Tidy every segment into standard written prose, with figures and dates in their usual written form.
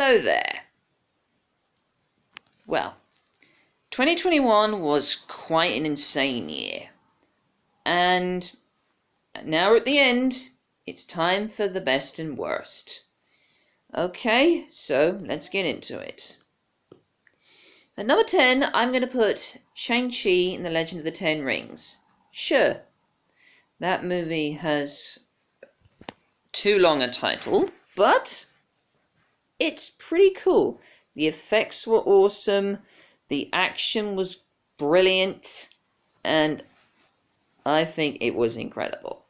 Hello there. Well, 2021 was quite an insane year. And now we're at the end. It's time for the best and worst. Okay, so let's get into it. At number 10, I'm going to put Shang-Chi and the Legend of the Ten Rings. Sure, that movie has too long a title, but it's pretty cool. The effects were awesome, the action was brilliant, and I think it was incredible.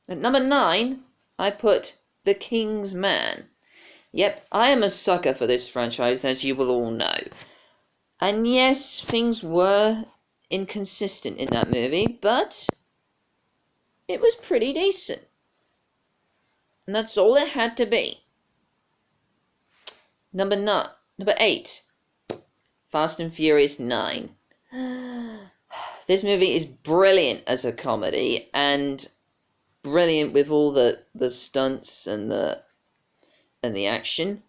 At number 9, I put The King's Man. Yep, I am a sucker for this franchise, as you will all know. And yes, things were inconsistent in that movie, but it was pretty decent. And that's all it had to be. Number 8, Fast and Furious 9. This movie is brilliant as a comedy, and brilliant with all the stunts and the action.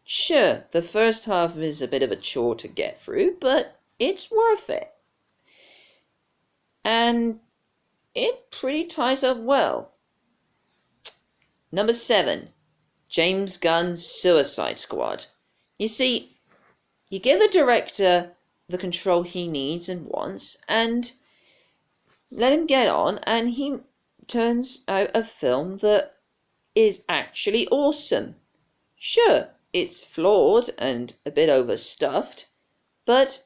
Sure, the first half is a bit of a chore to get through, but it's worth it. And it pretty ties up well. Number 7, James Gunn's Suicide Squad. You see, you give the director the control he needs and wants, and let him get on, and he turns out a film that is actually awesome. Sure, it's flawed and a bit overstuffed, but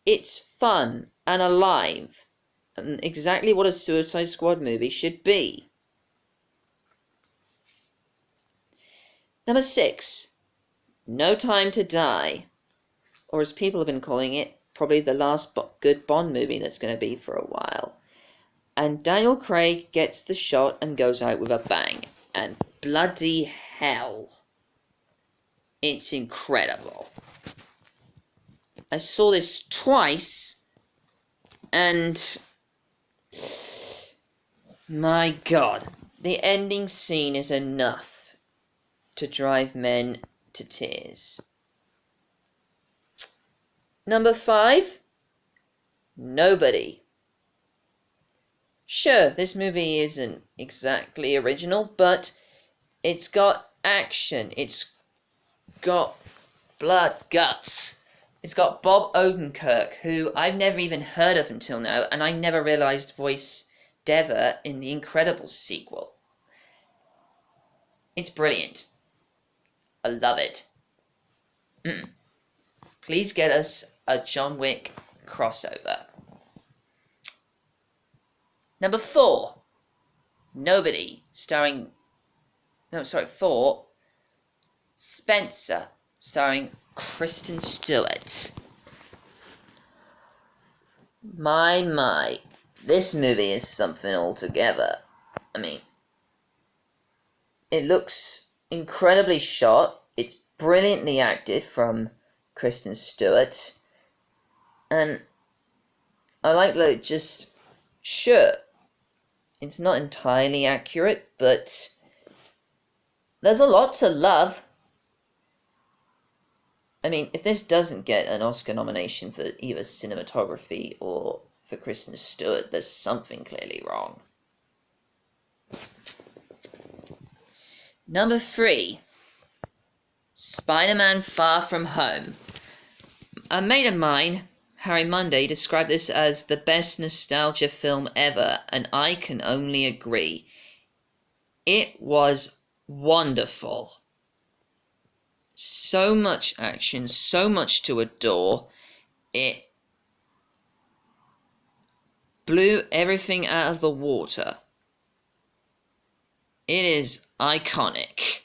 it's fun and alive, and exactly what a Suicide Squad movie should be. Number 6, No Time to Die, or as people have been calling it, probably the last good Bond movie that's going to be for a while. And Daniel Craig gets the shot and goes out with a bang, and bloody hell, it's incredible. I saw this twice, and my God, the ending scene is enough to drive men to tears. Number 5, Nobody. Sure, this movie isn't exactly original, but it's got action, it's got blood, guts. It's got Bob Odenkirk, who I've never even heard of until now, and I never realised voiced Dever in the Incredibles sequel. It's brilliant. I love it. Please get us a John Wick crossover. Number 4, Nobody, starring... 4, Spencer, starring Kristen Stewart. My, this movie is something altogether. I mean, it looks incredibly shot, it's brilliantly acted from Kristen Stewart, and I like that just, sure, it's not entirely accurate, but there's a lot to love. I mean, if this doesn't get an Oscar nomination for either cinematography or for Kristen Stewart, there's something clearly wrong. Number 3, Spider-Man Far From Home. A mate of mine, Harry Monday, described this as the best nostalgia film ever, and I can only agree. It was wonderful. So much action, so much to adore. It blew everything out of the water. It is iconic.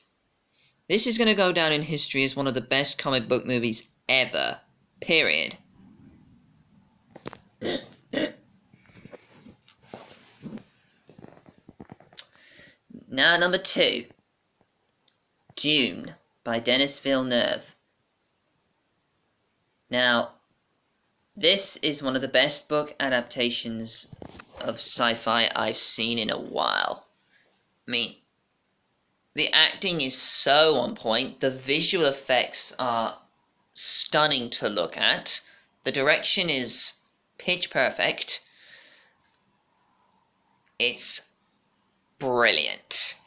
This is going to go down in history as one of the best comic book movies ever. Period. Now, number 2, Dune by Denis Villeneuve. Now, this is one of the best book adaptations of sci-fi I've seen in a while. I mean, The acting is so on point. The visual effects are stunning to look at. The direction is pitch perfect. It's brilliant.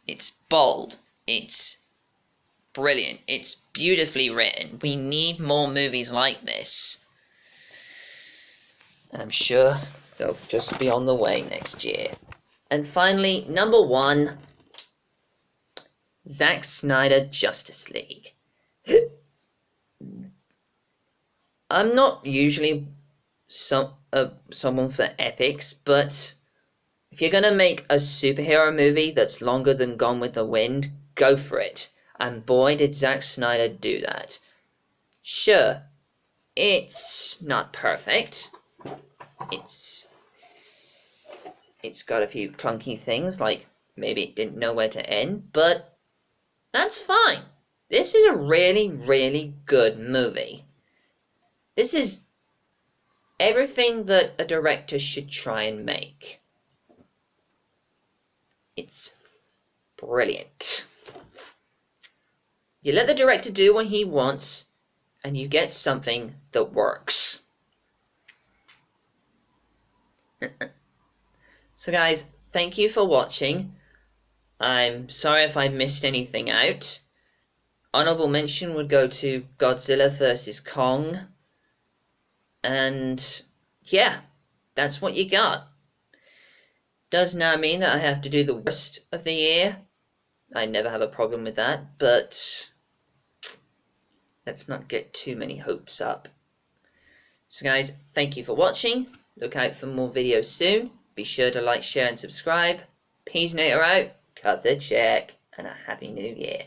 It's bold. It's brilliant. It's beautifully written. We need more movies like this. And I'm sure they'll just be on the way next year. And finally, number 1, Zack Snyder Justice League. I'm not usually someone for epics, but if you're gonna make a superhero movie that's longer than Gone with the Wind, go for it. And boy, did Zack Snyder do that. Sure, it's not perfect. It's got a few clunky things, like maybe it didn't know where to end, but that's fine. This is a really, really good movie. This is everything that a director should try and make. It's brilliant. You let the director do what he wants, and you get something that works. So guys, thank you for watching. I'm sorry if I missed anything out. Honorable mention would go to Godzilla vs. Kong. And yeah, that's what you got. Does now mean that I have to do the worst of the year. I never have a problem with that, but let's not get too many hopes up. So guys, thank you for watching. Look out for more videos soon. Be sure to like, share and subscribe. Peace Nater out, cut the check, and a happy new year.